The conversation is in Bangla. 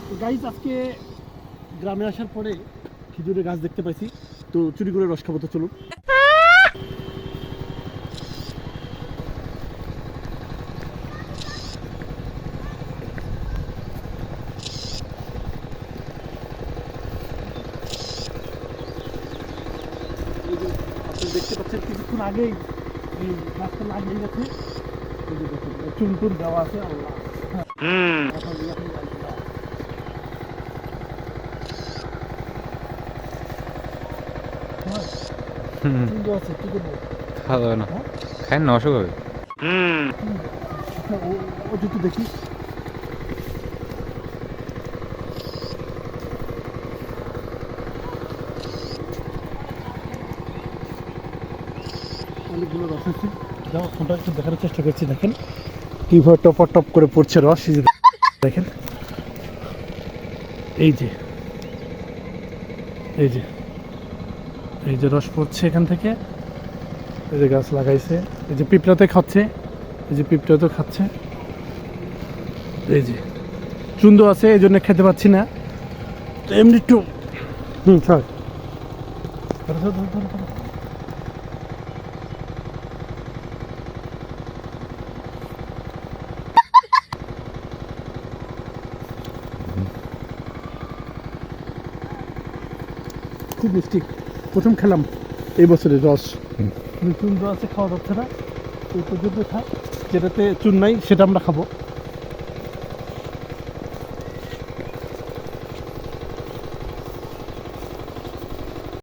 তো গাইজ আজকে গ্রামে আসার পরে খেজুরের গাছ দেখতে পাইছি, তো চুরি করে রস খাবো। তো চলুন। এই যে আপনি দেখতে পাচ্ছেন কিছুক্ষণ আগেই এই গাছটা লাগিয়ে গেছে। এই যে দেখুন চুন টুন দেওয়া আছে। আল্লাহ সুন্দর আছে, কি করবো? খাওয়া দাওয়া না, খায় না, অসুখ হবে। ও যদি দেখি অনেকগুলো রস আছে। যাও ফোনটা একটু দেখানোর চেষ্টা করছি। দেখেন কীভাবে টপ টপ করে পড়ছে রস। এই যে দেখেন, এই যে এই যে এই যে রস পড়ছে এখান থেকে। এই যে গাছ লাগাইছে, এই যে পিঁপড়াতে খাচ্ছে, এই যে পিঁপড়াতে খাচ্ছে। এই যে সুন্দর আছে, এই জন্য খেতে পাচ্ছি না। তো এমনি একটু স্যার খুব মিষ্টি। প্রথম খেলাম এই বছরের রস। চুন আছে, খাওয়া যাচ্ছে না। এই পর্যন্ত খাই, যেটাতে চুন নাই সেটা আমরা খাবো।